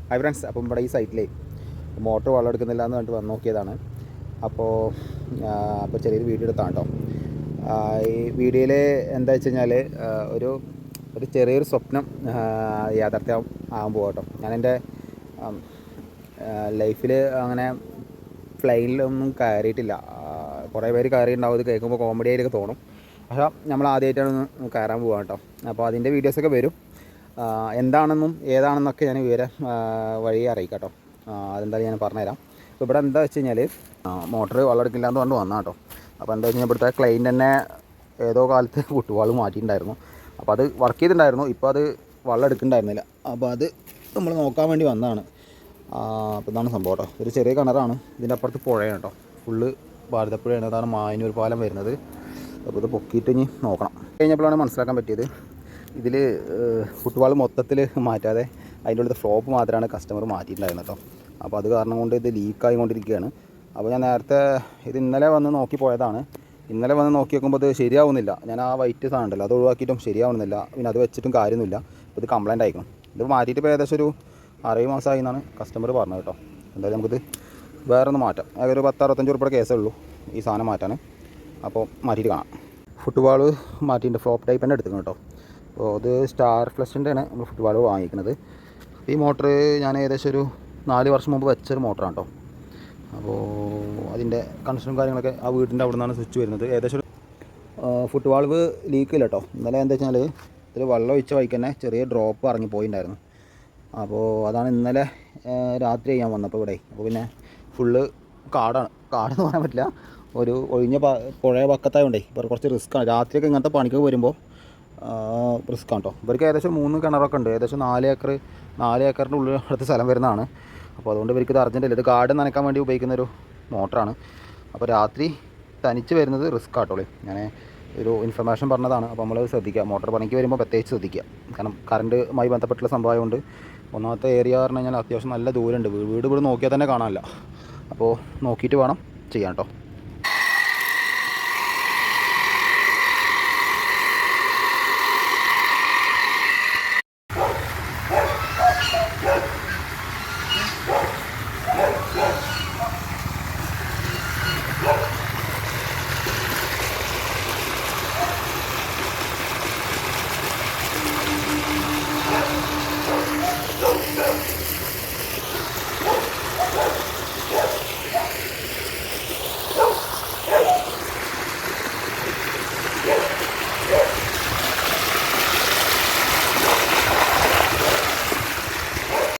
Hi friends, അപ്പം ഇവിടെ ഈ സൈറ്റിലേ മോട്ടർ വെള്ളം എടുക്കുന്നില്ല എന്ന് പറഞ്ഞിട്ട് വന്ന് നോക്കിയതാണ്. അപ്പോൾ ചെറിയൊരു വീഡിയോ എടുത്താണ് കേട്ടോ. ഈ വീഡിയോയിൽ എന്താ വെച്ച് കഴിഞ്ഞാൽ ഒരു ഒരു ചെറിയൊരു സ്വപ്നം യാഥാർത്ഥ്യം ആകാൻ പോകും കേട്ടോ. ഞാനെൻ്റെ ലൈഫിൽ അങ്ങനെ ഫ്ലൈനിലൊന്നും കയറിയിട്ടില്ല. കുറേ പേര് കയറിയിട്ടുണ്ടാവും. ഇത് കേൾക്കുമ്പോൾ കോമഡി ആയിട്ടൊക്കെ തോന്നും. പക്ഷേ നമ്മൾ ആദ്യമായിട്ടാണ് കയറാൻ പോകാം കേട്ടോ. അപ്പോൾ അതിൻ്റെ വീഡിയോസൊക്കെ വരും. എന്താണെന്നും ഏതാണെന്നൊക്കെ ഞാൻ വഴിയെ അറിയിക്കാം കേട്ടോ. അതെന്തായാലും ഞാൻ പറഞ്ഞുതരാം. അപ്പോൾ ഇവിടെ എന്താ വെച്ച് കഴിഞ്ഞാൽ മോട്ടർ വെള്ളം എടുക്കില്ല എന്ന് പറഞ്ഞ് വന്നാൽ കേട്ടോ. അപ്പോൾ എന്താ വെച്ച് കഴിഞ്ഞാൽ ഇവിടുത്തെ ക്ലൈൻറ്റ് തന്നെ ഏതോ കാലത്ത് കുട്ടുവാൾ മാറ്റിയിട്ടുണ്ടായിരുന്നു. അപ്പോൾ അത് വർക്ക് ചെയ്തിട്ടുണ്ടായിരുന്നു. ഇപ്പോൾ അത് വെള്ളം എടുക്കുന്നുണ്ടായിരുന്നില്ല. അപ്പോൾ അത് നമ്മൾ നോക്കാൻ വേണ്ടി വന്നതാണ്. അപ്പോൾ ഇതാണ് സംഭവം കേട്ടോ. ഒരു ചെറിയ കിണറാണ്. ഇതിൻ്റെ അപ്പുറത്ത് പുഴയാണ് കേട്ടോ. ഫുള്ള് ഭാരതപ്പുഴയാണ്. അതാണ് മായന്നൂർ പാലം വരുന്നത്. അപ്പോൾ ഇത് പൊക്കിയിട്ട് ഇനി നോക്കണം. കഴിഞ്ഞപ്പോഴാണ് മനസ്സിലാക്കാൻ പറ്റിയത് ഇതിൽ ഫുട്ബോൾ മൊത്തത്തിൽ മാറ്റാതെ അതിൻ്റെ ഉള്ളിൽ ഫ്ലോപ്പ് മാത്രമാണ് കസ്റ്റമർ മാറ്റിയിട്ടുണ്ടായിരുന്നത് കേട്ടോ. അപ്പോൾ അത് കാരണം കൊണ്ട് ഇത് ലീക്കായി കൊണ്ടിരിക്കുകയാണ്. അപ്പോൾ ഞാൻ നേരത്തെ ഇത് ഇന്നലെ വന്ന് നോക്കി പോയതാണ്. ഇന്നലെ വന്ന് നോക്കി നോക്കുമ്പോൾ ഇത് ശരിയാവുന്നില്ല. ഞാൻ ആ വൈറ്റ് സാധനം ഉണ്ടല്ലോ അത് ഒഴിവാക്കിയിട്ടും ശരിയാവുന്നില്ല. പിന്നെ അത് വെച്ചിട്ടും കാര്യമൊന്നുമില്ല. അപ്പോൾ ഇത് കംപ്ലൈൻറ്റ് ആയിരിക്കണം. ഇത് മാറ്റിയിട്ട് ഇപ്പോൾ ഏകദേശം ഒരു 6 മാസമായി എന്നാണ് കസ്റ്റമർ പറഞ്ഞത് കേട്ടോ. എന്തായാലും നമുക്കിത് വേറെ ഒന്ന് മാറ്റാം. ഒരു 10-65 ഉറുപ്പിയുടെ കേസേ ഉള്ളൂ ഈ സാധനം മാറ്റാൻ. അപ്പോൾ മാറ്റിയിട്ട് കാണാം. ഫുട്ബോൾ മാറ്റിയിട്ട് ഫ്ലോപ്പ് ടൈപ്പ് തന്നെ എടുത്തിക്കണം കേട്ടോ. അപ്പോൾ അത് സ്റ്റാർ ഫ്ലഷിൻ്റെയാണ് നമ്മൾ ഫുട്ബോൾ വാങ്ങിക്കുന്നത്. ഈ മോട്ടർ ഞാൻ ഏകദേശം ഒരു 4 വർഷം മുമ്പ് വെച്ചൊരു മോട്ടറാണ് കേട്ടോ. അപ്പോൾ അതിൻ്റെ കണക്ഷനും കാര്യങ്ങളൊക്കെ ആ വീടിൻ്റെ അവിടെ നിന്നാണ് സ്വിച്ച് വരുന്നത്. ഏകദേശം ഫുട് വാൾവ് ലീക്കില്ല കേട്ടോ. ഇന്നലെ എന്താ വെച്ചാൽ ഇതിൽ വെള്ളം ഒഴിച്ച വഴിക്ക് തന്നെ ചെറിയ ഡ്രോപ്പ് ഇറങ്ങി പോയിട്ടുണ്ടായിരുന്നു. അപ്പോൾ അതാണ് ഇന്നലെ രാത്രി ചെയ്യാൻ വന്നപ്പോൾ ഇവിടെ. അപ്പോൾ പിന്നെ ഫുള്ള് കാടെന്ന് പറയാൻ പറ്റില്ല. ഒരു ഒഴിഞ്ഞ പുഴ പക്കത്തായതുകൊണ്ടേ ഇപ്പോൾ കുറച്ച് റിസ്ക്കാണ്. രാത്രിയൊക്കെ ഇങ്ങനത്തെ പണിക്കൊക്കെ വരുമ്പോൾ റിസ്ക്കാണ് കേട്ടോ. ഇവർക്ക് ഏകദേശം 3 കിണറൊക്കെ ഉണ്ട്. ഏകദേശം 4 ഏക്കറിൻ്റെ ഉള്ളിൽ അടുത്ത സ്ഥലം വരുന്നതാണ്. അപ്പോൾ അതുകൊണ്ട് ഇവർക്ക് ഇത് അർജൻറ്റില്ല. ഇത് ഗാർഡൻ നനയ്ക്കാൻ വേണ്ടി ഉപയോഗിക്കുന്നൊരു മോട്ടറാണ്. അപ്പോൾ രാത്രി തനിച്ച് വരുന്നത് റിസ്ക് ആട്ടോളേ. ഞാൻ ഒരു ഇൻഫർമേഷൻ പറഞ്ഞതാണ്. അപ്പോൾ നമ്മൾ ശ്രദ്ധിക്കുക. മോട്ടോർ പണിക്ക് വരുമ്പോൾ പ്രത്യേകിച്ച് ശ്രദ്ധിക്കുക. കാരണം കറണ്ടുമായി ബന്ധപ്പെട്ടുള്ള സംഭവമായതുകൊണ്ട്. ഒന്നാമത്തെ ഏരിയ പറഞ്ഞു കഴിഞ്ഞാൽ അത്യാവശ്യം നല്ല ദൂരമുണ്ട്. വീട് ഇവിടെ നോക്കിയാൽ തന്നെ കാണാനില്ല. അപ്പോൾ നോക്കിയിട്ട് വേണം ചെയ്യാൻ കേട്ടോ.